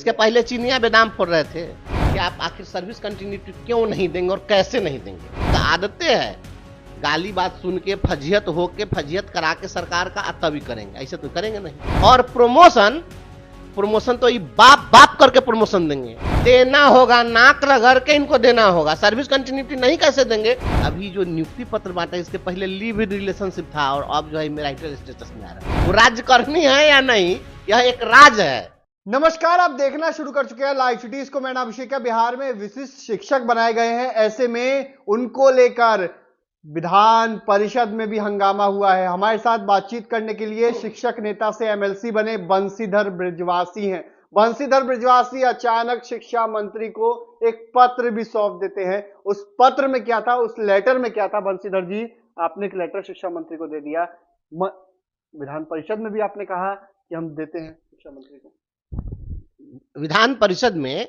इसके पहले चीनियां बेदाम फोड़ रहे थे कि आप आखिर सर्विस कंटिन्यूटी क्यों नहीं देंगे और कैसे नहीं देंगे। तो आदतें है, गाली बात सुन के फजीहत होके फजीहत करा के सरकार का तभी करेंगे, ऐसे तो करेंगे नहीं। और प्रमोशन तो ये बाप बाप करके प्रमोशन देंगे, देना होगा, नाक रगड़ के इनको देना होगा। सर्विस कंटिन्यूटी नहीं कैसे देंगे। अभी जो नियुक्ति पत्र बांटा इसके पहले लिव इन रिलेशनशिप था और अब जो है मैरिटल स्टेटस में आ रहा है। वो राजकर्मी है या नहीं, यह एक राज है। नमस्कार, आप देखना शुरू कर चुके हैं लाइव सिटी। इसको मैं अभिषेक। बिहार में विशिष्ट शिक्षक बनाए गए हैं, ऐसे में उनको लेकर विधान परिषद में भी हंगामा हुआ है। हमारे साथ बातचीत करने के लिए शिक्षक नेता से एमएलसी बने बंशीधर बृजवासी हैं। बंशीधर बृजवासी अचानक शिक्षा मंत्री को एक पत्र भी सौंप देते हैं। उस पत्र में क्या था, उस लेटर में क्या था? बंशीधर जी, आपने एक लेटर शिक्षा मंत्री को दे दिया, विधान परिषद में भी आपने कहा कि हम देते हैं शिक्षा मंत्री को। विधान परिषद में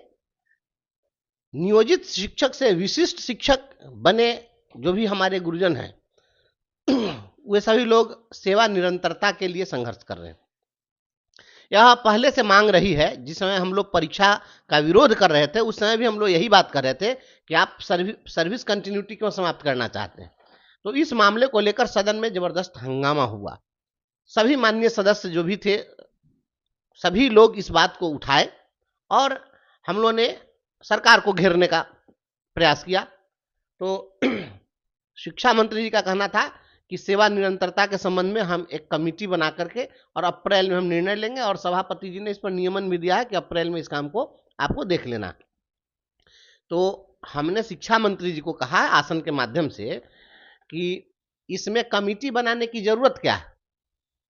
नियोजित शिक्षक से विशिष्ट शिक्षक बने जो भी हमारे गुरुजन हैं वे सभी लोग सेवा निरंतरता के लिए संघर्ष कर रहे हैं। यह पहले से मांग रही है। जिस समय हम लोग परीक्षा का विरोध कर रहे थे उस समय भी हम लोग यही बात कर रहे थे कि आप सर्विस कंटिन्यूटी क्यों समाप्त करना चाहते हैं। तो इस मामले को लेकर सदन में जबरदस्त हंगामा हुआ। सभी माननीय सदस्य जो भी थे सभी लोग इस बात को उठाए और हम लोगों ने सरकार को घेरने का प्रयास किया। तो शिक्षा मंत्री जी का कहना था कि सेवा निरंतरता के संबंध में हम एक कमेटी बना करके और अप्रैल में हम निर्णय लेंगे, और सभापति जी ने इस पर नियमन भी दिया है कि अप्रैल में इस काम को आपको देख लेना। तो हमने शिक्षा मंत्री जी को कहा है आसन के माध्यम से कि इसमें कमेटी बनाने की जरूरत क्या है।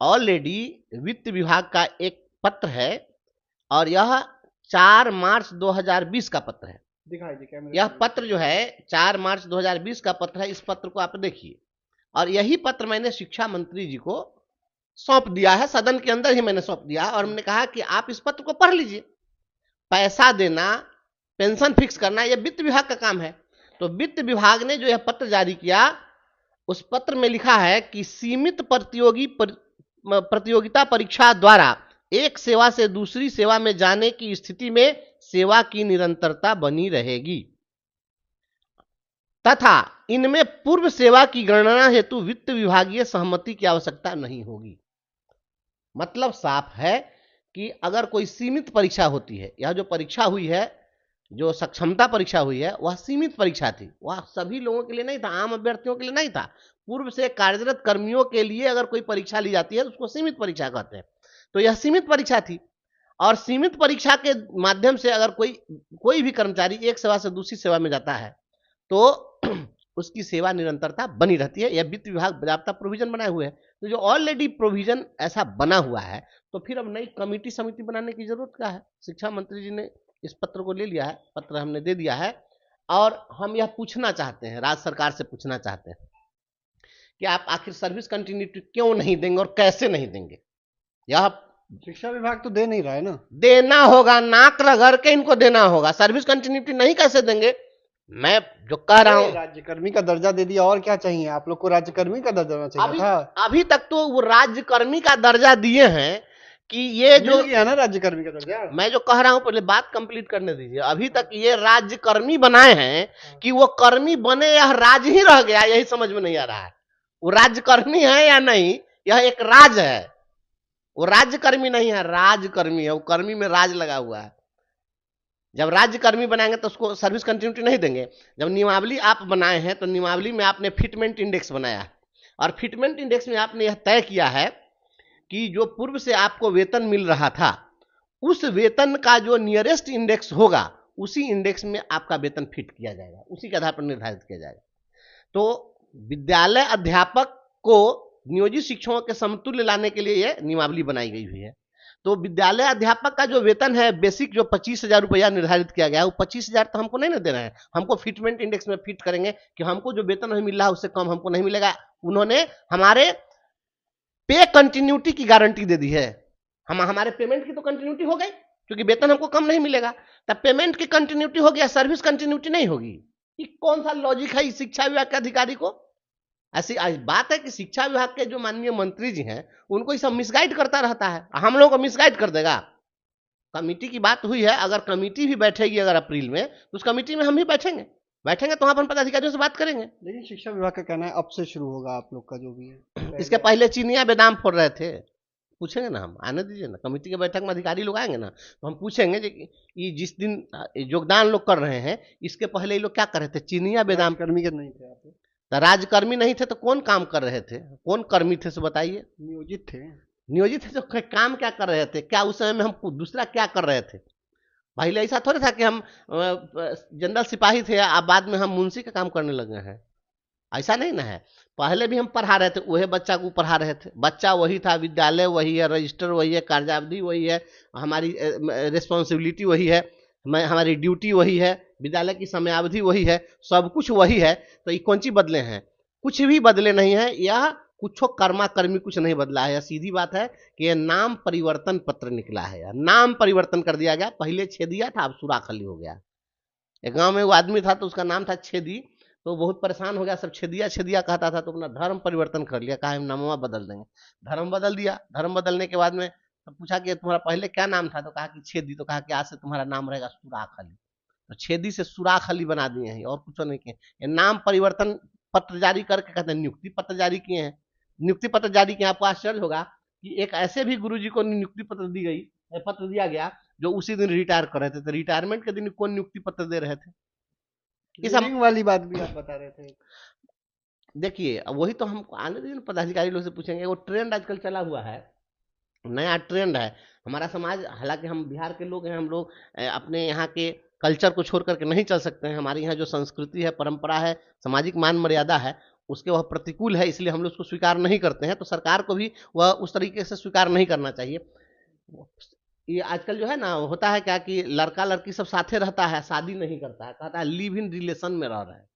ऑलरेडी वित्त विभाग का एक पत्र है और यह 4 मार्च 2020 का पत्र है। यह पत्र जो है 4 मार्च 2020 का पत्र है। इस पत्र को आप देखिए, और यही पत्र मैंने शिक्षा मंत्री जी को सौंप दिया है, सदन के अंदर ही मैंने सौंप दिया और मैंने कहा कि आप इस पत्र को पढ़ लीजिए। पैसा देना, पेंशन फिक्स करना, यह वित्त विभाग का काम है। तो वित्त विभाग ने जो यह पत्र जारी किया उस पत्र में लिखा है कि सीमित प्रतियोगिता परीक्षा द्वारा एक सेवा से दूसरी सेवा में जाने की स्थिति में सेवा की निरंतरता बनी रहेगी तथा इनमें पूर्व सेवा की गणना हेतु वित्त विभागीय सहमति की आवश्यकता नहीं होगी। मतलब साफ है कि अगर कोई सीमित परीक्षा होती है, यह जो परीक्षा हुई है, जो सक्षमता परीक्षा हुई है, वह सीमित परीक्षा थी। वह सभी लोगों के लिए नहीं था, आम अभ्यर्थियों के लिए नहीं था। पूर्व से कार्यरत कर्मियों के लिए अगर कोई परीक्षा ली जाती है तो उसको सीमित परीक्षा कहते हैं। तो यह सीमित परीक्षा थी और सीमित परीक्षा के माध्यम से अगर कोई भी कर्मचारी एक सेवा से दूसरी सेवा में जाता है तो उसकी सेवा निरंतरता बनी रहती है। यह वित्त विभाग बाकायदा प्रोविजन बनाए हुए है। तो जो ऑलरेडी प्रोविजन ऐसा बना हुआ है तो फिर अब नई कमेटी समिति बनाने की जरूरत क्या है। शिक्षा मंत्री जी ने इस पत्र को ले लिया है, पत्र हमने दे दिया है और हम यह पूछना चाहते हैं, राज्य सरकार से पूछना चाहते हैं कि आप आखिर सर्विस कंटिन्यूटी क्यों नहीं देंगे और कैसे नहीं देंगे। यह शिक्षा विभाग तो दे नहीं रहा है ना। देना होगा, नाक रगड़ के इनको देना होगा। सर्विस कंटिन्यूटी नहीं कैसे देंगे। मैं जो कह रहा हूँ, राज्यकर्मी का दर्जा दे दिया, और क्या चाहिए आप लोग को? राज्यकर्मी का दर्जा चाहिए था। अभी तक तो वो राज्यकर्मी का दर्जा दिए हैं कि ये जो है ना राज्यकर्मी का दर्जा। मैं जो कह रहा हूँ पहले बात कंप्लीट करने दीजिए। अभी तक ये राज्यकर्मी बनाए हैं कि वो कर्मी बने या राज ही रह गया, यही समझ में नहीं आ रहा है। वो राज्यकर्मी है या नहीं, यह एक राज है। वो राज्यकर्मी नहीं है, राजकर्मी है। वो कर्मी में राज लगा हुआ है। जब राज्यकर्मी बनाएंगे तो उसको सर्विस कंटिन्यूटी नहीं देंगे। जब नियमावली आप बनाए हैं तो नियमावली में आपने फिटमेंट इंडेक्स बनाया और फिटमेंट इंडेक्स में आपने यह तय किया है कि जो पूर्व से आपको वेतन मिल रहा था उस वेतन का जो नियरेस्ट इंडेक्स होगा उसी इंडेक्स में आपका वेतन फिट किया जाएगा, उसी के आधार पर निर्धारित किया जाएगा। तो विद्यालय अध्यापक को नियोजित शिक्षकों के समतुल्य लाने के लिए यह नियमावली बनाई गई हुई है। तो विद्यालय अध्यापक का जो वेतन है बेसिक जो 25,000 रुपया निर्धारित किया गया है, वो 25,000 तो हमको नहीं ना देना है। हमको फिटमेंट इंडेक्स में फिट करेंगे कि हमको जो वेतन हमें मिल रहा है उससे कम हमको नहीं मिलेगा। उन्होंने हमारे पे कंटिन्यूटी की गारंटी दे दी है। हमारे पेमेंट की तो कंटिन्यूटी हो गई क्योंकि वेतन हमको कम नहीं मिलेगा। तब पेमेंट की कंटिन्यूटी हो गया, सर्विस कंटिन्यूटी नहीं होगी। ये कौन सा लॉजिक है इस शिक्षा विभाग के अधिकारी को? ऐसी बात है कि शिक्षा विभाग के जो माननीय मंत्री जी हैं उनको ये सब मिसगाइड करता रहता है। हम लोगों को मिसगाइड कर देगा। कमेटी की बात हुई है, अगर कमेटी भी बैठेगी अगर अप्रैल में, तो उस कमेटी में हम भी बैठेंगे तो वहां पर हम पदाधिकारियों से बात करेंगे। लेकिन शिक्षा विभाग का कहना है अब से शुरू होगा आप लोग का जो भी है। इसके पहले चीनिया बेदाम फोड़ रहे थे, पूछेंगे ना हम, आने दीजिए ना, कमेटी के बैठक में अधिकारी लोग आएंगे ना, तो हम पूछेंगे कि ये जिस दिन योगदान लोग कर रहे हैं, इसके पहले ये लोग क्या कर रहे थे, चीनिया बेदाम कर्मी के नहीं थे आप? तो राजकर्मी नहीं थे तो कौन काम कर रहे थे, कौन कर्मी थे से बताइए। नियोजित थे। नियोजित थे तो काम क्या कर रहे थे, क्या उस समय में हम दूसरा क्या कर रहे थे। पहले ऐसा थोड़ा था कि हम जनरल सिपाही थे, अब बाद में हम मुंशी का काम करने लगे हैं, ऐसा नहीं ना है। पहले भी हम पढ़ा रहे थे, वही बच्चा को पढ़ा रहे थे, बच्चा वही था, विद्यालय वही है, रजिस्टर वही है, कार्यावधि वही है, हमारी रिस्पॉन्सिबिलिटी वही है, हमारी ड्यूटी वही है, विद्यालय की समयावधि वही है, सब कुछ वही है। तो ये कौन चीज बदले हैं, कुछ भी बदले नहीं है, यह कुछ कर्मा कर्मी कुछ नहीं बदला है। सीधी बात है कि यह नाम परिवर्तन पत्र निकला है, यार नाम परिवर्तन कर दिया गया। पहले छेदिया था, अब सुराखली हो गया। एक गांव में वो आदमी था तो उसका नाम था छेदी, तो बहुत परेशान हो गया, सब छेदिया छेदिया कहता था, तो अपना धर्म परिवर्तन कर लिया, कहा हम नामवा बदल देंगे, धर्म बदल दिया। धर्म बदलने के बाद में तो पूछा कि तुम्हारा पहले क्या नाम था, तो कहा कि छेदी, तो कहा कि आज से तुम्हारा नाम रहेगा सुराखली। तो छेदी से सुराखली बना दिए हैं और कुछ नहीं किए। ये नाम परिवर्तन पत्र जारी करके कहते हैं नियुक्ति पत्र जारी किए हैं। नियुक्ति पत्र जारी किए, आपको आश्चर्य होगा कि एक ऐसे भी गुरुजी को नियुक्ति पत्र दी गई, पत्र दिया गया जो उसी दिन रिटायर कर रहे थे। तो रिटायरमेंट के दिन कौन नियुक्ति पत्र दे रहे थे, इस वाली बात भी आप बता रहे थे। देखिए वही तो हम आने दीजिए पदाधिकारी लोग से पूछेंगे। वो ट्रेंड आजकल चला हुआ है, नया ट्रेंड है हमारा समाज। हालांकि हम बिहार के लोग हैं, हम लोग अपने यहाँ के कल्चर को छोड़ करके नहीं चल सकते हैं। हमारे यहाँ जो संस्कृति है, परंपरा है, सामाजिक मान मर्यादा है, उसके वह प्रतिकूल है, इसलिए हम लोग उसको स्वीकार नहीं करते हैं। तो सरकार को भी वह उस तरीके से स्वीकार नहीं करना चाहिए। ये आजकल जो है ना, होता है क्या कि लड़का लड़की सब साथे रहता है, शादी नहीं करता है, कहता है लिव इन रिलेशन में रह रहा है।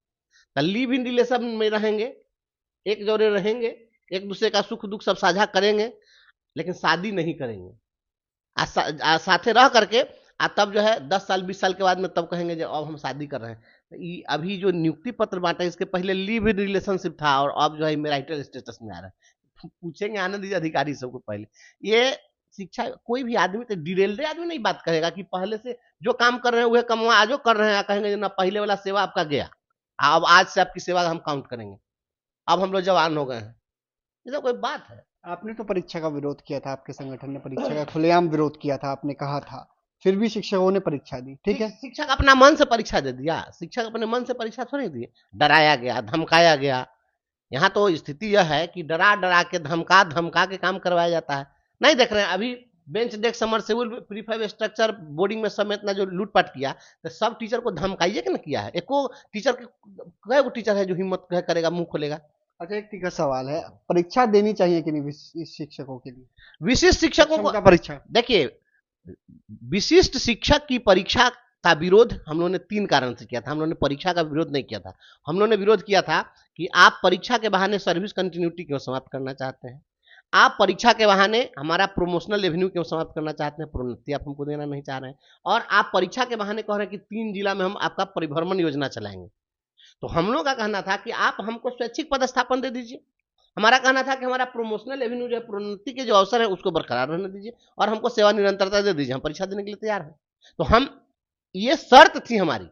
तो लिव इन रिलेशन में रहेंगे, एक जोड़े रहेंगे, एक दूसरे का सुख दुख सब साझा करेंगे, लेकिन शादी नहीं करेंगे। साथे रह करके तब जो है 10 साल 20 साल के बाद में तब कहेंगे जो अब हम शादी कर रहे हैं। तो अभी जो नियुक्ति पत्र बांटा, इसके पहले लिव इन रिलेशनशिप था और अब जो है मैरिटल स्टेटस में आ रहा है। पूछेंगे आने दीजिए अधिकारी सबको। पहले ये शिक्षा, कोई भी आदमी तो डिटेल्ड आदमी नहीं बात करेगा कि पहले से जो काम कर रहे हैं वह काम आजो कर रहे हैं, कहेंगे ना पहले वाला सेवा आपका गया, अब आज से आपकी सेवा हम काउंट करेंगे, अब हम लोग जवान हो गए हैं। ये तो कोई बात है। आपने तो परीक्षा का विरोध किया था, आपके संगठन ने परीक्षा का खुलेआम विरोध किया था, आपने कहा था, फिर भी शिक्षकों ने परीक्षा दी, ठीक है। शिक्षक अपना मन से परीक्षा दे दिया, शिक्षक अपने मन से परीक्षा थोड़ी दी, डराया गया, धमकाया गया। यहाँ तो स्थिति यह है कि डरा डरा के धमका धमका के काम करवाया जाता है। नहीं देख रहे हैं अभी bench desk submersible prefab structure boarding में समेत ना जो लूटपाट किया, तो सब टीचर को धमकाइए कि ना किया है। एको टीचर के टीचर है जो हिम्मत करेगा, मुंह खोलेगा। अच्छा, एक टिकट सवाल है, परीक्षा देनी चाहिए कि नहीं शिक्षकों के लिए? विशिष्ट शिक्षकों को परीक्षा, देखिए विशिष्ट शिक्षक की परीक्षा का विरोध हम लोगों ने 3 कारण से किया था। हम लोगों ने परीक्षा का विरोध नहीं किया था, हम लोगों ने विरोध किया था कि आप परीक्षा के बहाने सर्विस कंटिन्यूटी क्यों समाप्त करना चाहते हैं, आप परीक्षा के बहाने हमारा प्रोमोशनल रेवेन्यू क्यों समाप्त करना चाहते हैं, प्रोन्नति आप हमको देना नहीं चाह रहे हैं, और आप परीक्षा के बहाने कह रहे हैं कि 3 जिला में हम आपका परिभ्रमण योजना चलाएंगे। तो हम लोग का कहना था कि आप हमको स्वैच्छिक पदस्थापन दे दीजिए। हमारा कहना था कि हमारा प्रोमोशनल रेवेन्यू जो है, प्रोन्नति के जो अवसर है उसको बरकरार रहने दीजिए और हमको सेवा निरंतरता दे दीजिए, हम परीक्षा देने के लिए तैयार हैं। तो हम, ये शर्त थी हमारी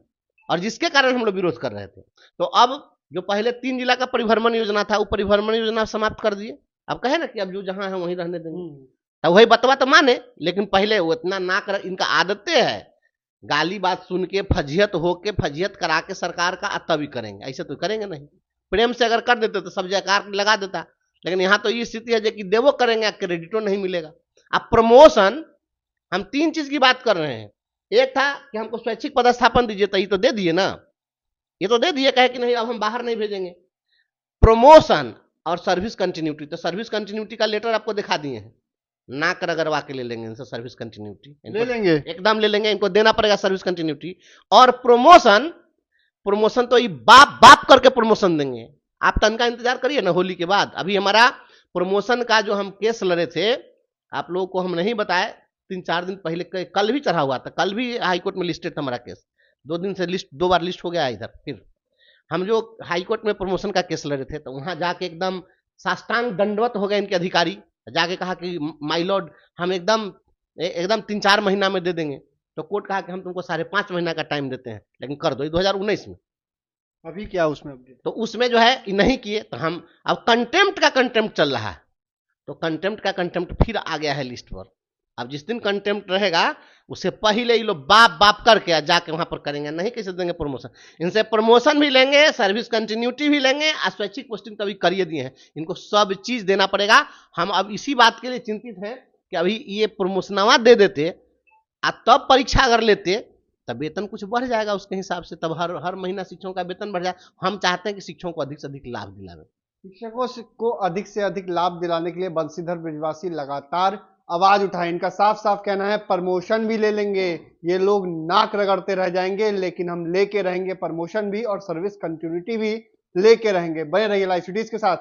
और जिसके कारण हम लोग विरोध कर रहे थे। तो अब जो पहले 3 जिला का परिभ्रमण योजना था, वो परिभ्रमण योजना समाप्त कर दिए। अब कहे ना कि अब जो जहां है वहीं रहने देंगे, तो वही बतवा तो माने, लेकिन पहले वो इतना ना कर, इनका आदतें है गाली बात सुन के फजियत होके फजियत करा के सरकार का तभी करेंगे, ऐसे तो करेंगे नहीं। प्रेम से अगर कर देते तो सब जयकार लगा देता, लेकिन यहाँ तो ये स्थिति है जो कि देवो करेंगे, क्रेडिटो नहीं मिलेगा। अब प्रमोशन, हम 3 चीज की बात कर रहे हैं। एक था कि हमको स्वैच्छिक पदस्थापन दीजिए, तो ये तो दे दिए ना, ये तो दे दिए, कहे कि नहीं अब हम बाहर नहीं भेजेंगे। प्रमोशन और सर्विस कंटिन्यूटी, तो सर्विस कंटिन्यूटी का लेटर आपको दिखा दिए हैं, नाक रगड़वा के ले लेंगे इनसे सर्विस कंटिन्यूटी, ले लेंगे, एकदम ले लेंगे, इनको देना पड़ेगा सर्विस कंटिन्यूटी। और प्रमोशन, प्रमोशन तो ये बाप बाप करके प्रमोशन देंगे। आप तनका इंतजार करिए ना होली के बाद। अभी हमारा प्रमोशन का जो हम केस लड़े थे, आप लोगों को हम नहीं बताए, 3-4 दिन पहले, कल भी चढ़ा हुआ था, कल भी हाईकोर्ट में लिस्टेड था हमारा केस। 2 दिन से लिस्ट 2 बार लिस्ट हो गया इधर। फिर हम जो हाईकोर्ट में प्रमोशन का केस लड़े थे, तो वहां जाके एकदम साष्टांग दंडवत हो गए इनके अधिकारी, जाके कहा कि माय लॉर्ड हम एकदम एकदम 3-4 महीना में दे देंगे। तो कोर्ट कहा कि हम तुमको 5.5 महीना का टाइम देते हैं, लेकिन कर दो। 2019 में। अभी क्या उसमें अपडेट? तो उसमें जो है नहीं किए, तो हम अब कंटेम्प्ट का कंटेम्प्ट चल रहा है, तो कंटेम्प्ट का कंटेम्प्ट फिर आ गया है लिस्ट पर। अब जिस दिन कंटेम्प्ट रहेगा उससे पहले ये लोग बाप बाप करके जाके वहां पर करेंगे, नहीं कैसे देंगे प्रमोशन। इनसे प्रमोशन भी लेंगे, सर्विस कंटिन्यूटी भी लेंगे, स्वैच्छिक पोस्टिंग तो अभी करिए दिए हैं, इनको सब चीज देना पड़ेगा। हम अब इसी बात के लिए चिंतित हैं कि अभी ये प्रमोशनवा दे देते तब परीक्षा अगर लेते तब वेतन कुछ बढ़ जाएगा उसके हिसाब से, तब हर महीना शिक्षकों का वेतन बढ़ जाए। हम चाहते हैं कि शिक्षकों को अधिक से अधिक लाभ दिलावे। शिक्षकों को अधिक से अधिक लाभ दिलाने के लिए बंशीधर बृजवासी लगातार आवाज उठाए। इनका साफ साफ कहना है प्रमोशन भी ले लेंगे, ये लोग नाक रगड़ते रह जाएंगे, लेकिन हम लेके रहेंगे प्रमोशन भी और सर्विस कंटिन्यूटी भी लेके रहेंगे। बने रहिए लाइव सिटीज के साथ।